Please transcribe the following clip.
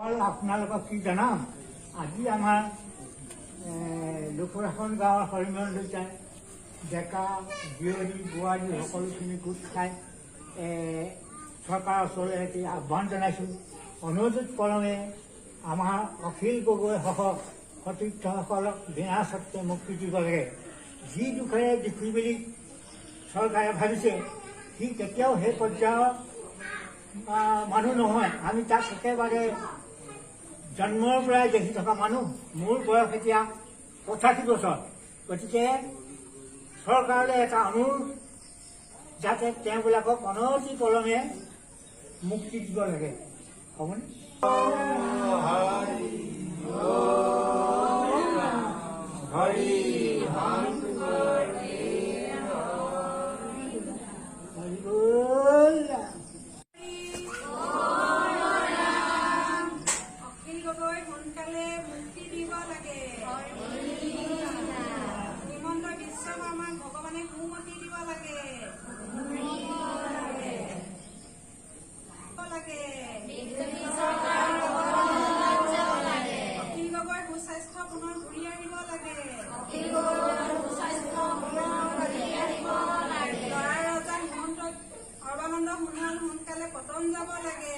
আপোনালোকক কি জনাম, আজি আমাৰ লুকুৰাখন গাঁৱৰ হৰিমন দুটাই ডেকা জীয়ৰী বোৱাৰী সকলোখিনি গোট খাই চৰকাৰৰ ওচৰলৈ এটি আহ্বান জনাইছোঁ। অনুৰোধ ক্ৰমে আমাৰ অখিল গগৈসহ সতীৰ্থসকলক বিনা স্বত্বে মুক্তি দিব লাগে। যি দুখেৰে দেখি বুলি চৰকাৰে ভাবিছে সি কেতিয়াও সেই পৰ্যায়ৰ মানুহ নহয়। আমি তাক একেবাৰে জন্মৰ পৰাই দেখি থকা মানুহ। মোৰ বয়স এতিয়া 85 বছৰ। গতিকে চৰকাৰলৈ এটা অনুৰোধ যাতে তেওঁবিলাকক অনতি পলমে মুক্তি দিব লাগে। হ'বনে? সোনকালে পতন যাব লাগে।